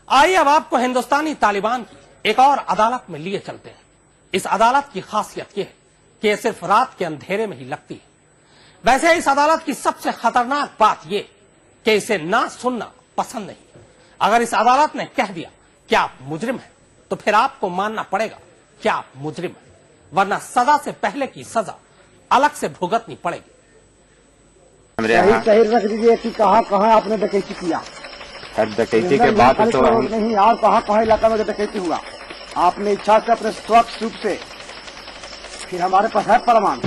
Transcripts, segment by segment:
आइए अब आपको हिंदुस्तानी तालिबान की एक और अदालत में लिए चलते हैं। इस अदालत की खासियत यह है कि यह सिर्फ रात के अंधेरे में ही लगती है। वैसे इस अदालत की सबसे खतरनाक बात यह कि इसे ना सुनना पसंद नहीं है। अगर इस अदालत ने कह दिया कि आप मुजरिम हैं, तो फिर आपको मानना पड़ेगा कि आप मुजरिम हैं, वरना सजा से पहले की सजा अलग से भुगतनी पड़ेगी। सही रख दीजिए कि कहाँ आपने डकैती किया। डकैती के बाद तो नहीं, और कहाँ इलाका में डकैती हुआ। आपने इच्छा से अपने स्वच्छ रूप से, फिर हमारे पास है प्रमाण।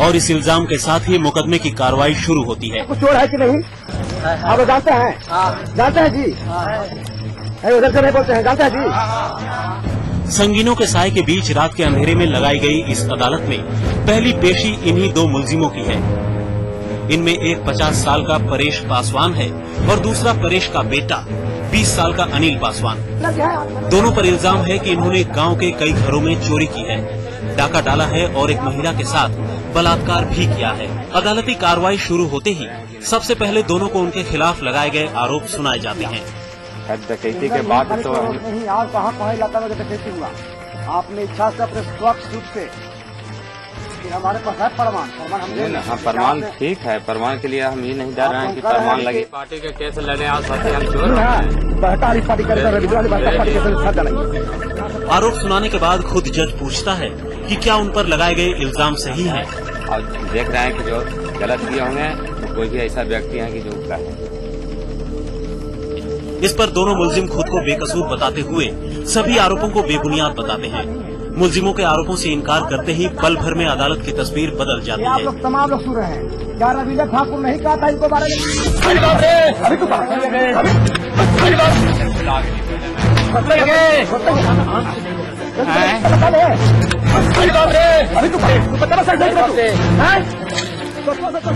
और इस इल्जाम के साथ ही मुकदमे की कार्रवाई शुरू होती है। कुछ चोर है कि नहीं आप जानते हैं? जानते हैं जी, उधर से नहीं बोलते हैं, जानते हैं जी। संगीनों के साए के बीच रात के अंधेरे में लगाई गई इस अदालत में पहली पेशी इन्हीं दो मुलजिमों की है। इनमें एक 50 साल का परेश पासवान है और दूसरा परेश का बेटा 20 साल का अनिल पासवान। दोनों पर इल्जाम है कि इन्होंने गांव के कई घरों में चोरी की है, डाका डाला है और एक महिला के साथ बलात्कार भी किया है। अदालती कार्रवाई शुरू होते ही सबसे पहले दोनों को उनके खिलाफ लगाए गए आरोप सुनाए जाते हैं। डकैती के बाद तो नहीं, और कहाँ इलाका में डकैती हुआ। आपने इच्छा से अपने स्वच्छ रूप से, फिर हमारे पास है प्रमाण। हाँ, प्रमाण ठीक है। प्रमाण के लिए हम ये नहीं डर रहे हैं कि प्रमाण लगे। पार्टी के केस लड़े आरोप सुनाने के बाद खुद जज पूछता है कि क्या उन पर लगाए गए इल्जाम सही हैं। और देख रहे हैं कि जो गलत किए होंगे तो कोई भी ऐसा व्यक्ति है कि जो उसका है। इस पर दोनों मुलजिम खुद को बेकसूर बताते हुए सभी आरोपों को बेबुनियाद बताते हैं। मुलजिमों के आरोपों से इनकार करते ही पल भर में अदालत की तस्वीर बदल जाती है। तमाम लोग सुन रहे हैं। क्या रविंद्र ठाकुर नहीं कहा था इनको बारे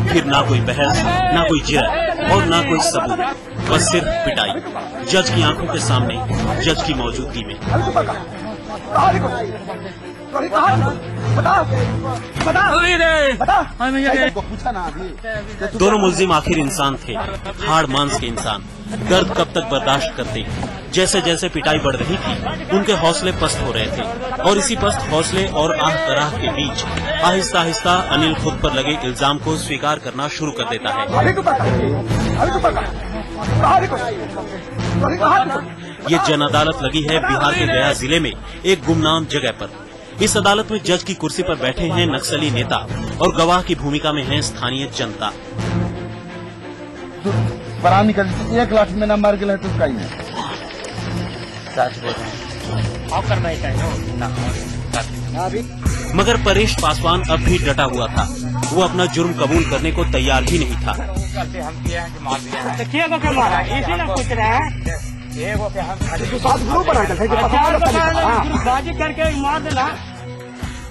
फिर ना कोई बहस, ना कोई जिरह और ना कोई सबूत, बस सिर्फ पिटाई जज की आंखों के सामने, जज की मौजूदगी में। दोनों मुलजिम आखिर इंसान थे, हाड़ मांस के इंसान। दर्द कब तक बर्दाश्त करते? जैसे जैसे पिटाई बढ़ रही थी उनके हौसले पस्त हो रहे थे और इसी पस्त हौसले और आह तराह के बीच आहिस्ता आहिस्ता अनिल खुद पर लगे इल्जाम को स्वीकार करना शुरू कर देता है। ये जन अदालत लगी है बिहार के गया जिले में एक गुमनाम जगह पर। इस अदालत में जज की कुर्सी पर बैठे हैं नक्सली नेता और गवाह की भूमिका में है स्थानीय जनता। निकल 1 लाख में न मार गए तो कहीं नहीं। मगर परेश पासवान अब भी डटा हुआ था। वो अपना जुर्म कबूल करने को तैयार ही नहीं था।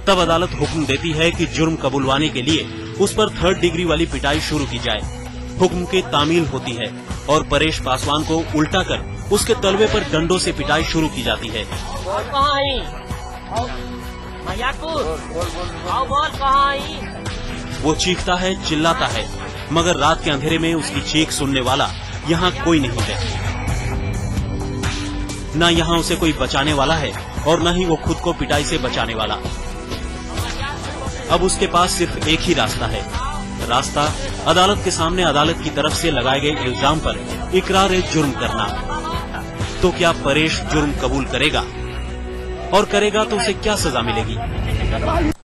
तब अदालत हुक्म देती है कि जुर्म कबूलवाने के लिए उस पर 3rd डिग्री वाली पिटाई शुरू की जाए। हुक्म की तामील होती है और परेश पासवान को उल्टा कर उसके तलवे पर डंडों से पिटाई शुरू की जाती है। वो चीखता है, चिल्लाता है, मगर रात के अंधेरे में उसकी चीख सुनने वाला यहाँ कोई नहीं है। न यहाँ उसे कोई बचाने वाला है और न ही वो खुद को पिटाई से बचाने वाला। अब उसके पास सिर्फ एक ही रास्ता है। रास्ता अदालत के सामने अदालत की तरफ से लगाए गए इल्जाम पर इकरार जुर्म करना। तो क्या परेश जुर्म कबूल करेगा? और करेगा तो उसे क्या सजा मिलेगी?